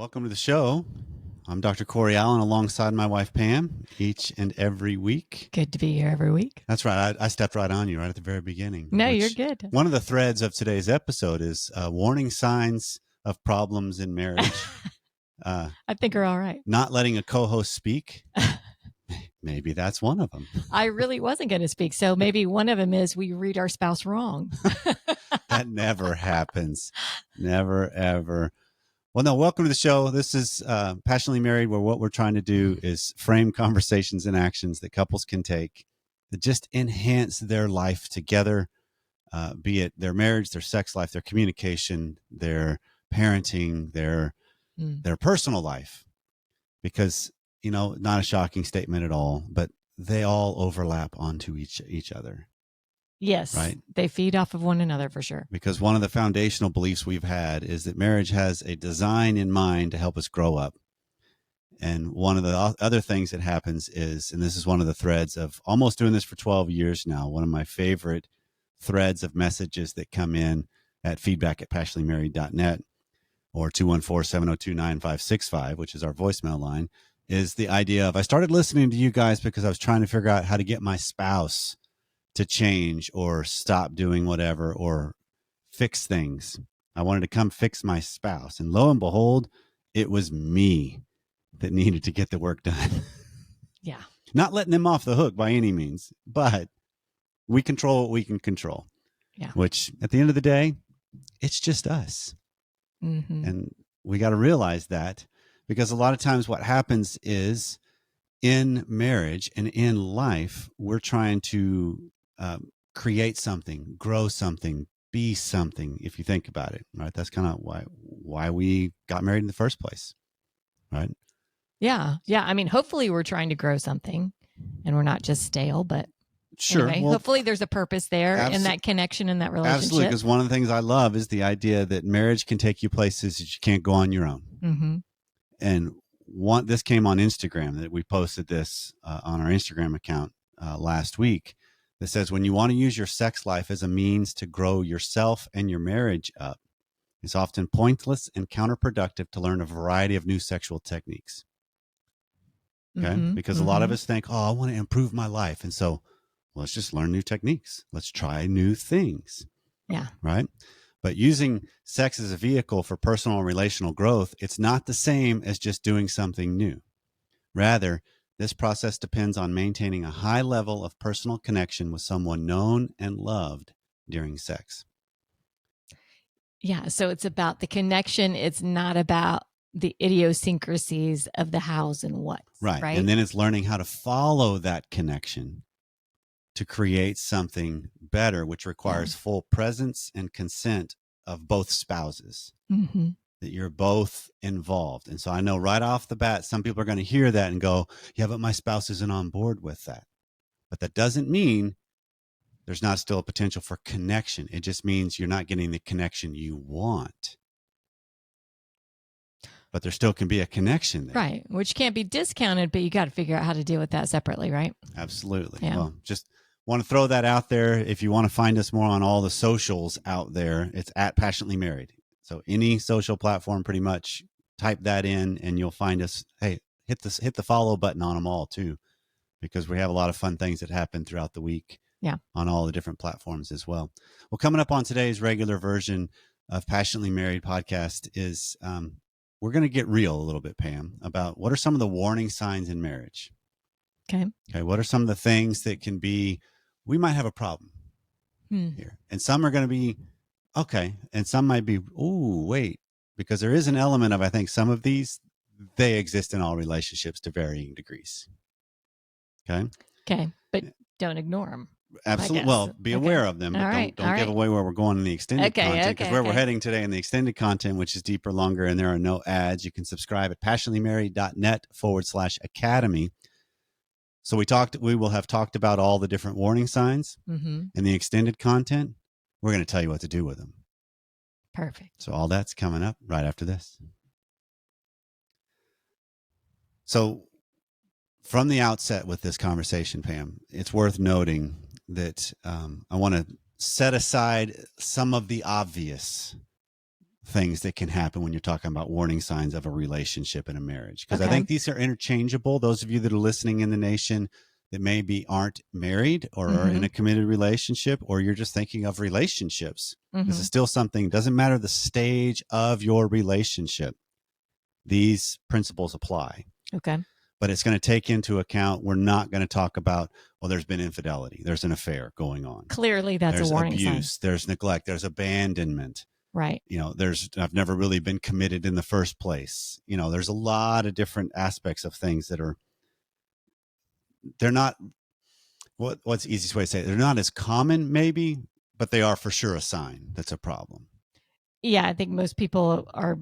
Welcome to the show. I'm Dr. Corey Allen alongside my wife Pam each and every week. Good to be here every week. That's right. I stepped right on you right at the very beginning. No, you're good. One of the threads of today's episode is warning signs of problems in marriage. I think we're all right. Not letting a co-host speak. Maybe that's one of them. I really wasn't going to speak. So maybe one of them is we read our spouse wrong. That never happens. Never, ever. Well, no, welcome to the show. This is Passionately Married, where what we're trying to do is frame conversations and actions that couples can take that just enhance their life together, be it their marriage, their sex life, their communication, their parenting, their personal life. Because, you know, not a shocking statement at all, but they all overlap onto each other. Yes, right. They feed off of one another for sure. Because one of the foundational beliefs we've had is that marriage has a design in mind to help us grow up. And one of the other things that happens is, and this is one of the threads of almost doing this for 12 years now, one of my favorite threads of messages that come in at feedback@passionatelymarried.net or 214-702-9565, which is our voicemail line, is the idea of, I started listening to you guys because I was trying to figure out how to get my spouse to change or stop doing whatever or fix things. I wanted to come fix my spouse. And lo and behold, it was me that needed to get the work done. Yeah. Not letting them off the hook by any means, but we control what we can control. Yeah. Which at the end of the day, it's just us. Mm-hmm. And we got to realize that, because a lot of times what happens is in marriage and in life, we're trying to create something, grow something, be something, if you think about it, right? That's kind of why we got married in the first place, right? Yeah. Yeah. I mean, hopefully we're trying to grow something and we're not just stale, but sure. Anyway, Well, hopefully there's a purpose there in that connection and that relationship. Absolutely. Because one of the things I love is the idea that marriage can take you places that you can't go on your own. Mm-hmm. And this came on Instagram, that we posted this on our Instagram account last week, that says, when you want to use your sex life as a means to grow yourself and your marriage up, it's often pointless and counterproductive to learn a variety of new sexual techniques. Okay. Mm-hmm. Because a lot of us think, oh, I want to improve my life. And so let's just learn new techniques. Let's try new things. Yeah. Right. But using sex as a vehicle for personal and relational growth, it's not the same as just doing something new. Rather, this process depends on maintaining a high level of personal connection with someone known and loved during sex. Yeah. So it's about the connection. It's not about the idiosyncrasies of the hows and whats. Right. And then it's learning how to follow that connection to create something better, which requires full presence and consent of both spouses. Mm-hmm. That you're both involved. And so I know right off the bat, some people are going to hear that and go, yeah, but my spouse isn't on board with that. But that doesn't mean there's not still a potential for connection. It just means you're not getting the connection you want. But there still can be a connection there. Right. Which can't be discounted, but you got to figure out how to deal with that separately, right? Absolutely. Yeah. Well, just want to throw that out there. If you want to find us more on all the socials out there, it's @PassionatelyMarried. So any social platform, pretty much type that in and you'll find us. Hey, hit the follow button on them all too, because we have a lot of fun things that happen throughout the week. Yeah. On all the different platforms as well. Well, coming up on today's regular version of Passionately Married podcast is we're going to get real a little bit, Pam, about what are some of the warning signs in marriage. Okay. What are some of the things that can be, we might have a problem here. And some are going to be, okay. And some might be, ooh, wait, because there is an element of, I think some of these, they exist in all relationships to varying degrees. Okay. Okay. But don't ignore them. Absolutely. Well, be aware of them, but don't give away where we're going in the extended content, because where we're heading today in the extended content, which is deeper, longer, and there are no ads. You can subscribe at passionatelymarried.net/academy. So we will have talked about all the different warning signs in the extended content. We're going to tell you what to do with them. Perfect. So all that's coming up right after this. So from the outset with this conversation, Pam, it's worth noting that I want to set aside some of the obvious things that can happen when you're talking about warning signs of a relationship in a marriage. Because I Okay. think these are interchangeable. Those of you that are listening in the nation that maybe aren't married or are in a committed relationship, or you're just thinking of relationships. This is still something, doesn't matter the stage of your relationship. These principles apply. Okay. But it's going to take into account, we're not going to talk about, well, there's been infidelity, there's an affair going on. Clearly, that's There's a warning abuse, sign. there's neglect, there's abandonment. Right. I've never really been committed in the first place. There's a lot of different aspects of things that they're not, what's the easiest way to say it? They're not as common maybe, but they are for sure a sign that's a problem. Yeah, I think most people are,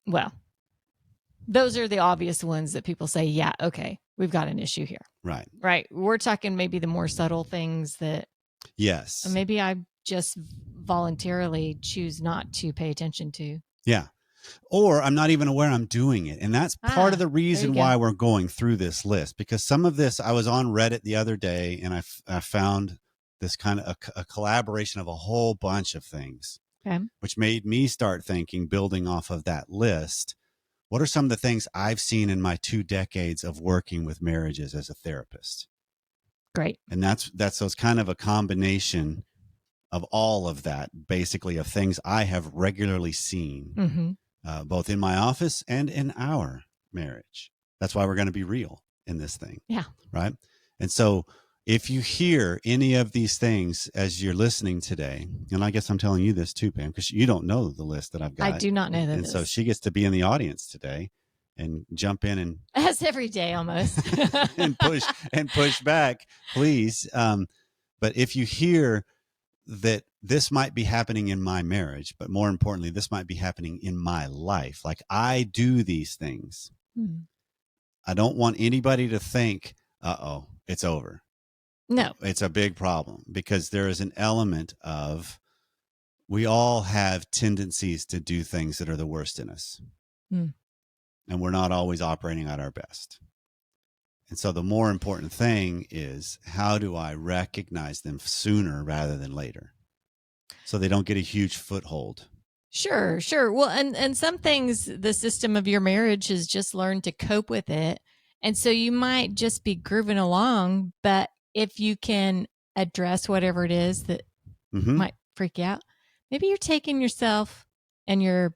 well, those are the obvious ones that people say, yeah, okay, we've got an issue here. Right. Right. We're talking maybe the more subtle things that Yes. maybe I just voluntarily choose not to pay attention to. Yeah. Or I'm not even aware I'm doing it. And that's part of the reason why we're going through this list, because some of this, I was on Reddit the other day and I found this kind of a collaboration of a whole bunch of things, which made me start thinking, building off of that list, what are some of the things I've seen in my 2 decades of working with marriages as a therapist? Great. And that's those kind of a combination of all of that, basically, of things I have regularly seen, both in my office and in our marriage. That's why we're going to be real in this thing. Yeah. Right. And so if you hear any of these things as you're listening today, and I guess I'm telling you this too, Pam, because you don't know the list that I've got. I do not know that. And so she gets to be in the audience today and jump in and as every day almost and push back, please. But if you hear that this might be happening in my marriage, but more importantly, this might be happening in my life, like I do these things, I don't want anybody to think, uh-oh, it's over. No, it's a big problem, because there is an element of, we all have tendencies to do things that are the worst in us. And we're not always operating at our best. And so the more important thing is, how do I recognize them sooner rather than later, so they don't get a huge foothold? Sure. Well, and some things, the system of your marriage has just learned to cope with it. And so you might just be grooving along, but if you can address whatever it is that might freak you out, maybe you're taking yourself and your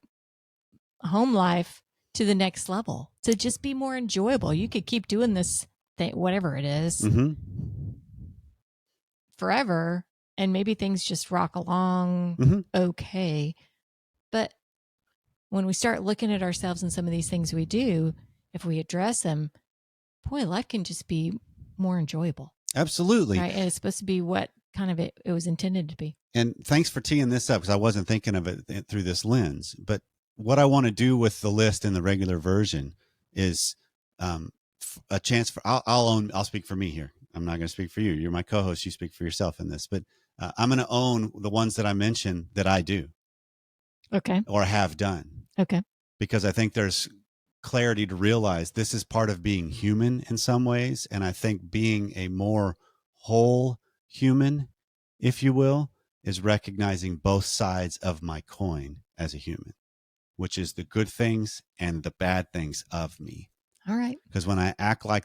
home life to the next level to just be more enjoyable. You could keep doing this thing, whatever it is, forever, and maybe things just rock along okay. But when we start looking at ourselves and some of these things we do, if we address them, boy, life can just be more enjoyable. Absolutely. Right? And it's supposed to be what kind of it was intended to be. And thanks for teeing this up, because I wasn't thinking of it through this lens. But what I want to do with the list in the regular version is a chance for, I'll speak for me here. I'm not going to speak for you. You're my co-host. You speak for yourself in this, but I'm going to own the ones that I mentioned that I do. Okay. Or have done. Okay. Because I think there's clarity to realize this is part of being human in some ways. And I think being a more whole human, if you will, is recognizing both sides of my coin as a human, which is the good things and the bad things of me. All right. Because when I act like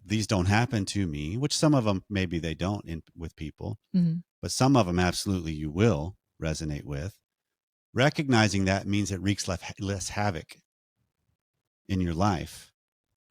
these don't happen to me, which some of them maybe they don't with people, but some of them absolutely you will resonate with, recognizing that means it wreaks less havoc in your life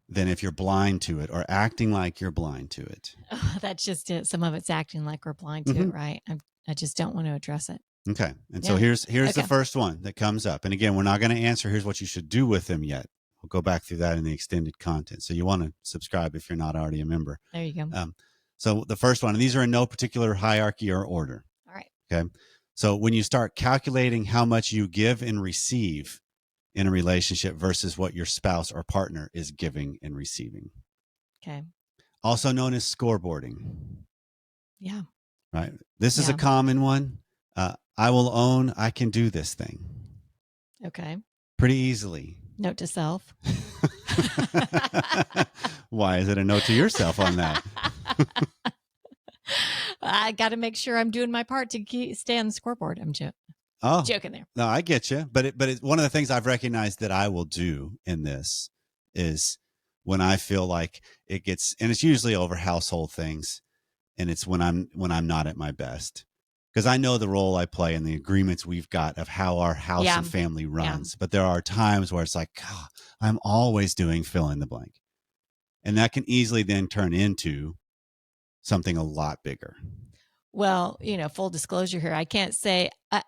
than if you're blind to it or acting like you're blind to it. Oh, that's just it. Some of it's acting like we're blind to it, right? I just don't want to address it. Okay. And so here's the first one that comes up. And again, we're not going to answer, here's what you should do with them yet. We'll go back through that in the extended content. So you want to subscribe if you're not already a member. There you go. So the first one, and these are in no particular hierarchy or order. All right. Okay. So when you start calculating how much you give and receive in a relationship versus what your spouse or partner is giving and receiving. Okay. Also known as scoreboarding. Yeah. Right. This is a common one. I will own I can do this thing. Okay. Pretty easily. Note to self. Why is it a note to yourself on that? I got to make sure I'm doing my part to stay on the scoreboard. I'm joking. Oh, Joking there. no, I get you. But one of the things I've recognized that I will do in this is when I feel like it gets, and it's usually over household things, and it's when I'm not at my best, because I know the role I play and the agreements we've got of how our house Yeah. and family runs. But there are times where it's like, God, I'm always doing fill in the blank, and that can easily then turn into something a lot bigger. Well, full disclosure here, I can't say that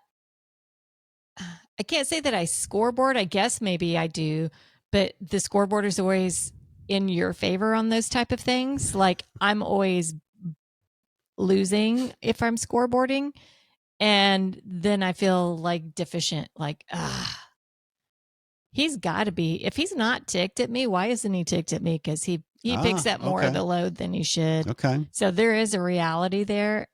I scoreboard. I guess maybe I do, but the scoreboard is always in your favor on those type of things. Like I'm always losing if I'm scoreboarding, and then I feel like deficient. Like he's got to be. If he's not ticked at me, why isn't he ticked at me? Because he picks up more of the load than he should. Okay. So there is a reality there.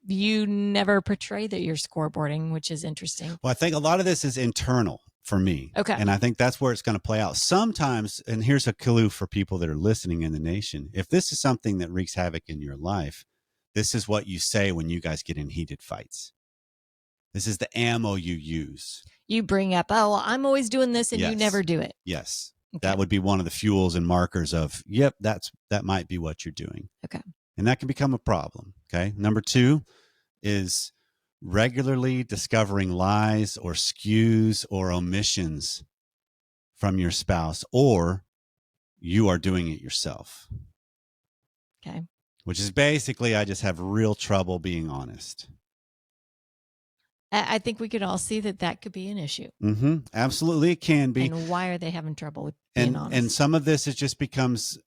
You never portray that you're scoreboarding, which is interesting. Well, I think a lot of this is internal for me. Okay. And I think that's where it's going to play out. Sometimes, and here's a clue for people that are listening in the nation. If this is something that wreaks havoc in your life, this is what you say when you guys get in heated fights. This is the ammo you use. You bring up, oh, well, I'm always doing this and you never do it. Yes. Okay. That would be one of the fuels and markers of, yep, that might be what you're doing. Okay. And that can become a problem. Okay. Number 2 is regularly discovering lies or skews or omissions from your spouse, or you are doing it yourself. Okay. Which is basically, I just have real trouble being honest. I think we could all see that could be an issue. Mm-hmm. Absolutely, it can be. And why are they having trouble with being honest? And some of this is just becomes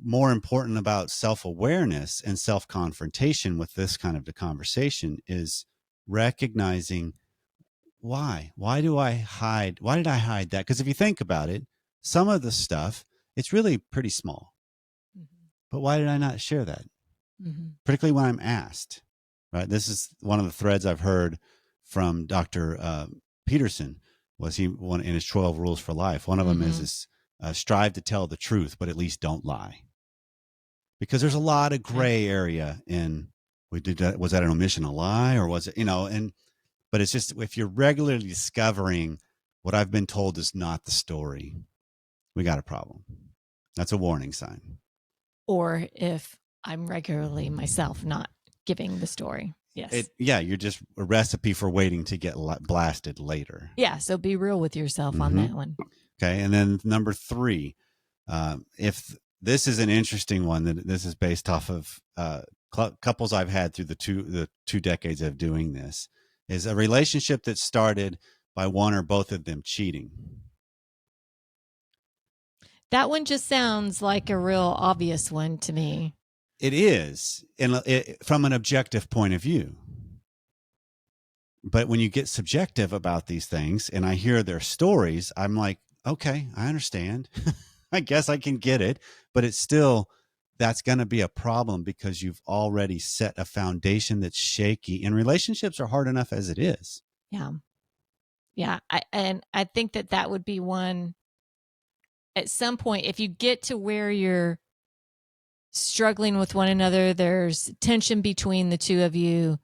more important about self-awareness and self-confrontation with this kind of the conversation is recognizing why did I hide that? Because if you think about it, some of the stuff, it's really pretty small. Mm-hmm. But why did I not share that? Mm-hmm. Particularly when I'm asked, right? This is one of the threads I've heard from Dr. Peterson was in his 12 rules for life. One of them is strive to tell the truth, but at least don't lie. Because there's a lot of gray area in, was that an omission, a lie, or was it, but it's just, if you're regularly discovering what I've been told is not the story, we got a problem. That's a warning sign. Or if I'm regularly myself not giving the story. Yes. You're just a recipe for waiting to get blasted later. Yeah. So be real with yourself on that one. Okay. And then number 3, if this is an interesting one, that this is based off of couples I've had through the two decades of doing this, is a relationship that started by one or both of them cheating. That one just sounds like a real obvious one to me. It is, from an objective point of view. But when you get subjective about these things and I hear their stories, I'm like, okay, I understand. I guess I can get it. But it's still, that's going to be a problem because you've already set a foundation that's shaky, and relationships are hard enough as it is. Yeah. Yeah. I think that would be one at some point, if you get to where you're struggling with one another, there's tension between the two of you.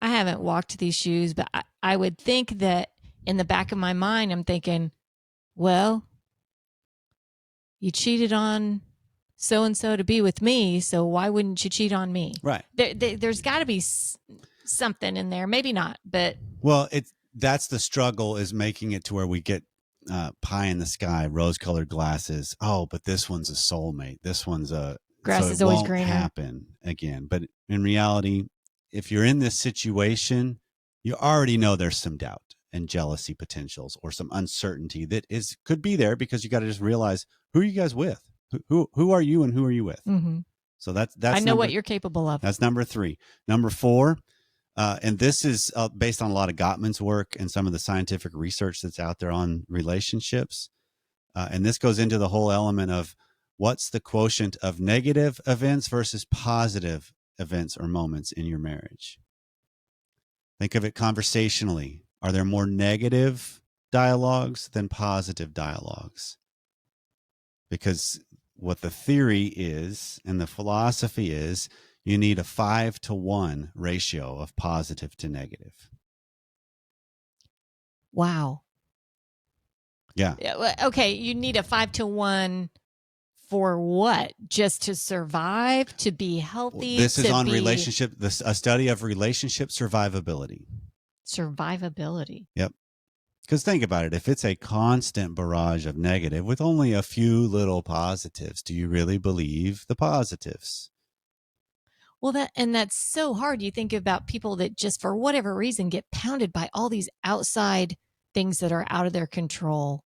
I haven't walked these shoes, but I would think that in the back of my mind, I'm thinking, well, you cheated on so-and-so to be with me, so why wouldn't you cheat on me? Right. There's got to be something in there. Maybe not, but. Well, that's the struggle, is making it to where we get pie in the sky, rose-colored glasses. Oh, but this one's a soulmate. This one's grass is always greener. Happen again. But in reality, if you're in this situation, you already know there's some doubt and jealousy potentials or some uncertainty that could be there, because you got to just realize, who are you guys with? Who are you and who are you with? Mm-hmm. So that's I know what you're capable of. That's number 3. Number 4. And this is based on a lot of Gottman's work and some of the scientific research that's out there on relationships. And this goes into the whole element of what's the quotient of negative events versus positive events or moments in your marriage. Think of it conversationally. Are there more negative dialogues than positive dialogues? Because what the theory is and the philosophy is, you need a 5-to-1 ratio of positive to negative. Wow. Yeah. Okay, you need a 5-to-1 for what? Just to survive, to be healthy? This is on be relationship, a study of relationship survivability. survivability. Yep. Because think about it. If it's a constant barrage of negative with only a few little positives, do you really believe the positives? Well, that's so hard. You think about people that just for whatever reason get pounded by all these outside things that are out of their control,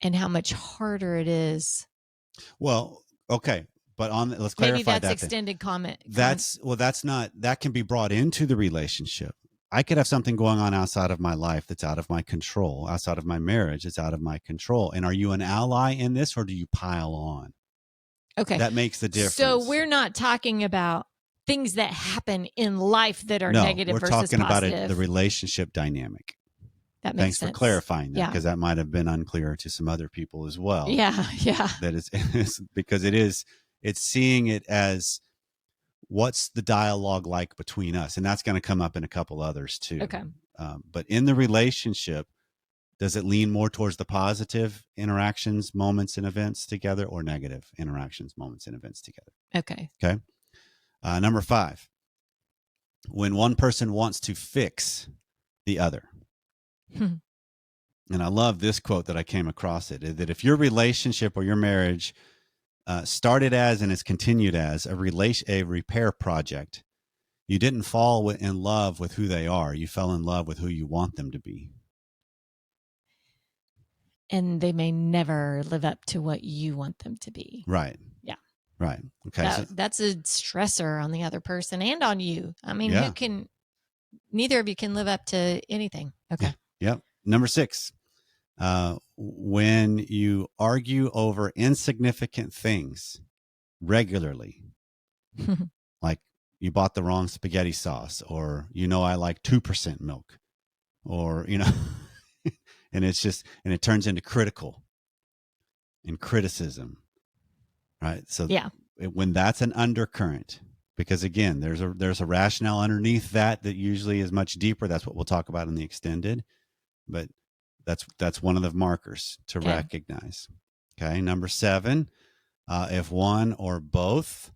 and how much harder it is. Well, okay, but let's Maybe clarify that's that. extended comment. That's not, that can be brought into the relationship. I could have something going on outside of my life that's out of my control, outside of my marriage, it's out of my control. And are you an ally in this, or do you pile on? Okay. That makes the difference. So we're not talking about things that happen in life that are no, negative we're versus talking positive. about the relationship dynamic. That makes Thanks sense. for clarifying that, Yeah. because that might have been unclear to some other people as well. Yeah. That is because it's seeing it as, what's the dialogue like between us? And that's going to come up in a couple others too. Okay. But in the relationship, does it lean more towards the positive interactions, moments, and events together, or negative interactions, moments, and events together? Okay. Okay. Number 5, when one person wants to fix the other. And I love this quote that I came across that if your relationship or your marriage started as and is continued as a repair project, you didn't fall in love with who they are. You fell in love with who you want them to be. And they may never live up to what you want them to be. Right. Yeah. Right. Okay. That's a stressor on the other person and on you. I mean, neither of you can live up to anything. Okay. Yep. Number 6, when you argue over insignificant things regularly, like you bought the wrong spaghetti sauce, or, I like 2% milk, or, and it turns into critical and criticism. Right. So when that's an undercurrent, because again, there's a rationale underneath that usually is much deeper. That's what we'll talk about in the extended, but that's one of the markers to recognize. Okay. Number 7, if one or both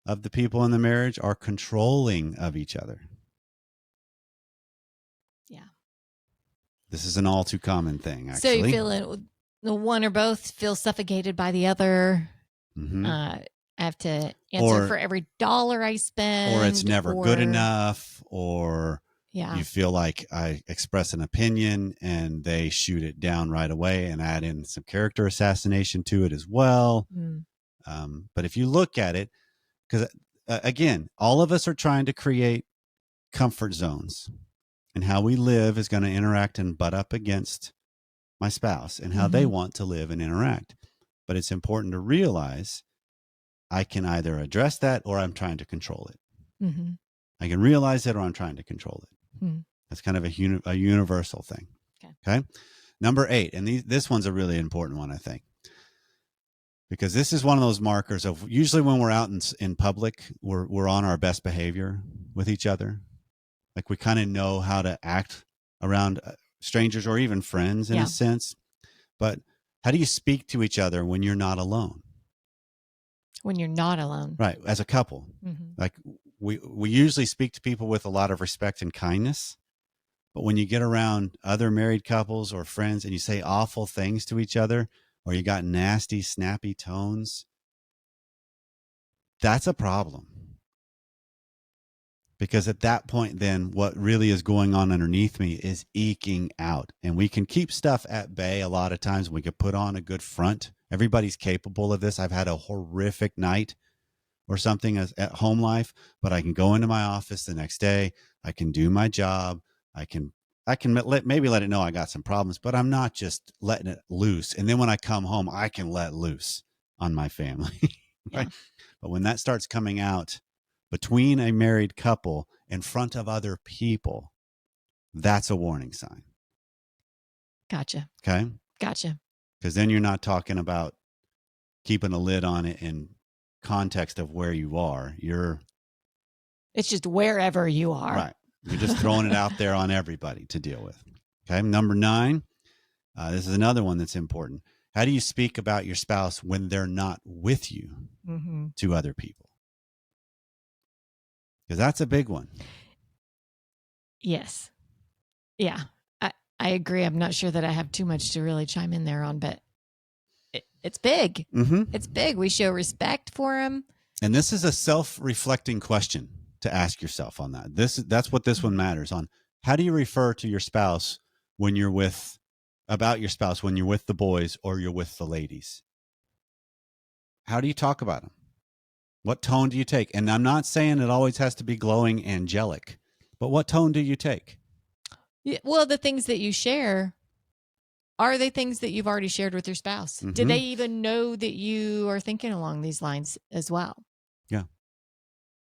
of the people in the marriage are controlling of each other. Yeah. This is an all too common thing, actually. So you feel it, the one or both feel suffocated by the other. Mm-hmm. I have to answer for every dollar I spend. Or it's never good enough, or you feel like I express an opinion and they shoot it down right away and add in some character assassination to it as well. But if you look at it, because again, all of us are trying to create comfort zones, and how we live is going to interact and butt up against my spouse and how they want to live and interact. But it's important to realize I can either address that or I'm trying to control it. Mm-hmm. I can realize it or I'm trying to control it. Mm-hmm. That's kind of a universal thing. Okay. Number 8, and this one's a really important one, I think, because this is one of those markers of usually when we're out in public, we're on our best behavior with each other. Like we kind of know how to act around strangers or even friends in a sense. But how do you speak to each other when you're not alone? When you're not alone. Right. As a couple. Mm-hmm. Like we usually speak to people with a lot of respect and kindness. But when you get around other married couples or friends and you say awful things to each other, or you got nasty, snappy tones, that's a problem. Because at that point, then what really is going on underneath me is eking out. And we can keep stuff at bay a lot of times. We can put on a good front. Everybody's capable of this. I've had a horrific night or something at home life, but I can go into my office the next day. I can do my job. I can maybe let it know I got some problems, but I'm not just letting it loose. And then when I come home, I can let loose on my family. Right? But when that starts coming out between a married couple in front of other people, that's a warning sign. Gotcha. Okay. Gotcha. Because then you're not talking about keeping a lid on it and context of where you are. It's just wherever you are. Right. You're just throwing it out there on everybody to deal with. Okay. Number 9. This is another one that's important. How do you speak about your spouse when they're not with you to other people? Because that's a big one. Yes. Yeah. I agree. I'm not sure that I have too much to really chime in there on, but it's big. It's big. We show respect for him. And this is a self-reflecting question to ask yourself on that. That's what this one matters on. How do you refer to your spouse when you're with the boys or you're with the ladies? How do you talk about them? What tone do you take? And I'm not saying it always has to be glowing angelic, but what tone do you take? Yeah, well, the things that you share, are they things that you've already shared with your spouse? Do they even know that you are thinking along these lines as well? Yeah.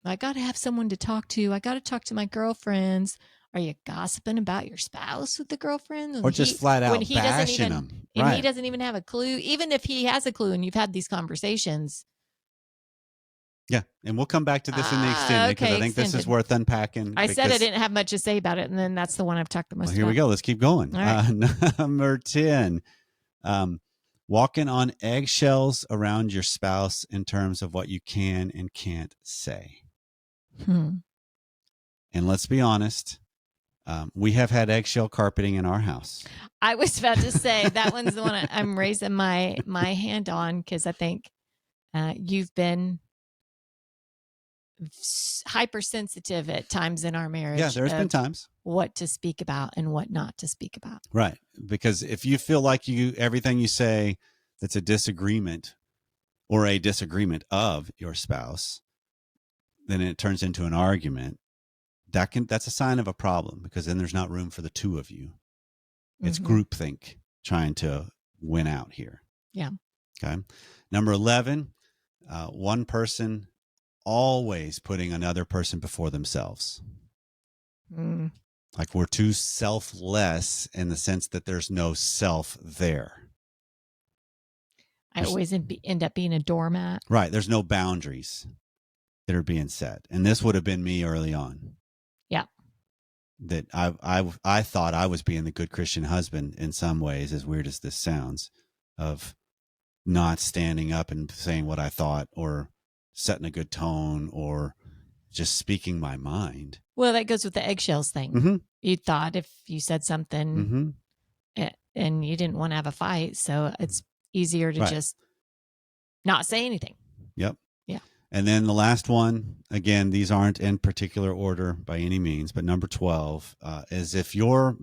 I got to have someone to talk to. I got to talk to my girlfriends. Are you gossiping about your spouse with the girlfriend? Or just flat out bashing them? And he doesn't even have a clue. Even if he has a clue and you've had these conversations. Yeah. And we'll come back to this in the extended because I think this is worth unpacking. I said I didn't have much to say about it, and then that's the one I've talked the most about. Here we go. Let's keep going. Right. Number 10, walking on eggshells around your spouse in terms of what you can and can't say. And let's be honest, we have had eggshell carpeting in our house. I was about to say that one's the one I'm raising my hand on because I think you've been hypersensitive at times in our marriage. Yeah, there's been times. What to speak about and what not to speak about. Right. Because if you feel like everything you say that's a disagreement or a disagreement of your spouse, then it turns into an argument. That's a sign of a problem because then there's not room for the two of you. It's groupthink trying to win out here. Yeah. Okay. Number 11, one person always putting another person before themselves. Like we're too selfless in the sense that there's no self there. I always end up being a doormat. Right. There's no boundaries that are being set. And this would have been me early on. Yeah. That I thought I was being the good Christian husband in some ways, as weird as this sounds, of not standing up and saying what I thought or setting a good tone or just speaking my mind. Well, that goes with the eggshells thing. You thought if you said something and you didn't want to have a fight, so it's easier to just not say anything. Yep. Yeah. And then the last one, again, these aren't in particular order by any means, but number 12 is if your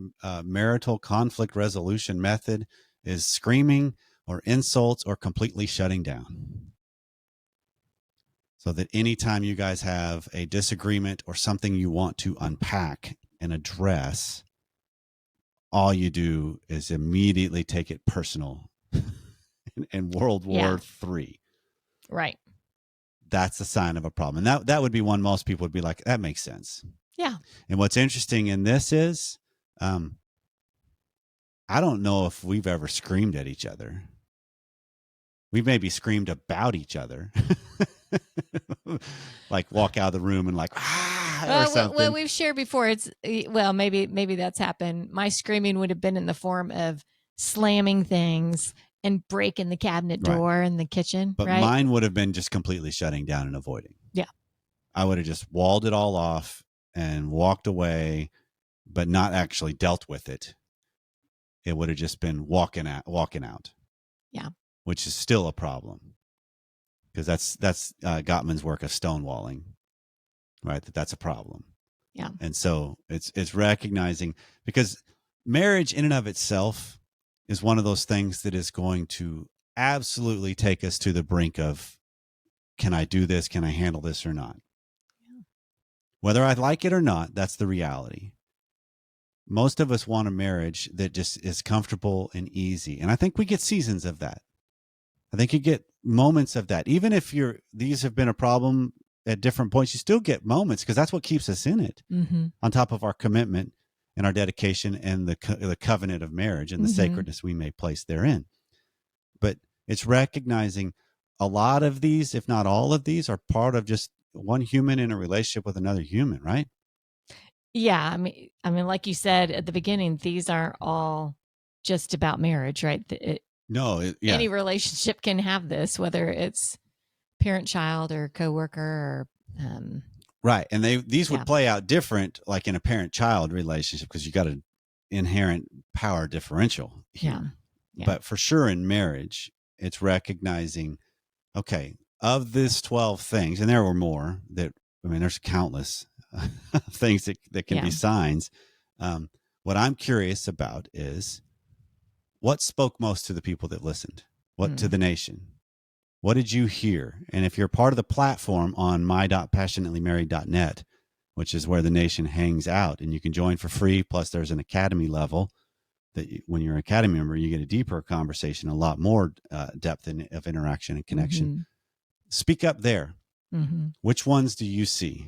marital conflict resolution method is screaming or insults or completely shutting down. So that anytime you guys have a disagreement or something you want to unpack and address, all you do is immediately take it personal in World War III. Right. That's a sign of a problem. And that would be one most people would be like, that makes sense. Yeah. And what's interesting in this is, I don't know if we've ever screamed at each other. We've maybe screamed about each other. Like walk out of the room and like, or something. Well, we've shared before. Maybe that's happened. My screaming would have been in the form of slamming things and breaking the cabinet door in the kitchen. But mine would have been just completely shutting down and avoiding. Yeah. I would have just walled it all off and walked away, but not actually dealt with it. It would have just been walking out. Yeah. Which is still a problem. Because that's Gottman's work of stonewalling, right? That's a problem. Yeah. And so it's recognizing, because marriage in and of itself is one of those things that is going to absolutely take us to the brink of, can I do this? Can I handle this or not? Yeah. Whether I like it or not, that's the reality. Most of us want a marriage that just is comfortable and easy. And I think we get seasons of that. I think you get moments of that. Even if these have been a problem at different points, you still get moments because that's what keeps us in it. On top of our commitment and our dedication and the covenant of marriage and the sacredness we may place therein. But it's recognizing a lot of these, if not all of these, are part of just one human in a relationship with another human, right? Yeah, I mean, like you said at the beginning, these aren't all just about marriage, right? No, yeah, Any relationship can have this, whether it's parent-child or coworker or right. And these yeah, would play out different, like in a parent-child relationship, because you got an inherent power differential yeah, here. yeah, But for sure, in marriage, it's recognizing, okay, of this 12 things, and there were more that, I mean, there's countless things that can yeah. be signs. Um, what I'm curious about is what spoke most to the people that listened, what to Mm, the nation. What did you hear? And if you're part of the platform on my.passionatelymarried.net, which is where the nation hangs out, and you can join for free, plus there's an academy level that when you're an academy member, you get a deeper conversation, a lot more depth of interaction and connection. mm-hmm, Speak up there. mm-hmm. Which ones do you see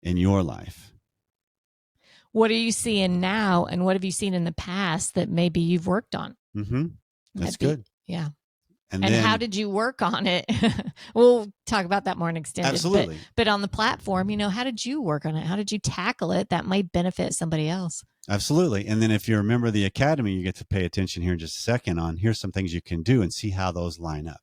in your life? What are you seeing now, and what have you seen in the past that maybe you've worked on? Mm-hmm. That's That'd be good. yeah. And And how then, did you work on it? We'll talk about that more in extended, but absolutely. but on the platform, how did you work on it? How did you tackle it that might benefit somebody else? Absolutely. And then if you're a member of the academy, you get to pay attention here in just a second on here's some things you can do and see how those line up.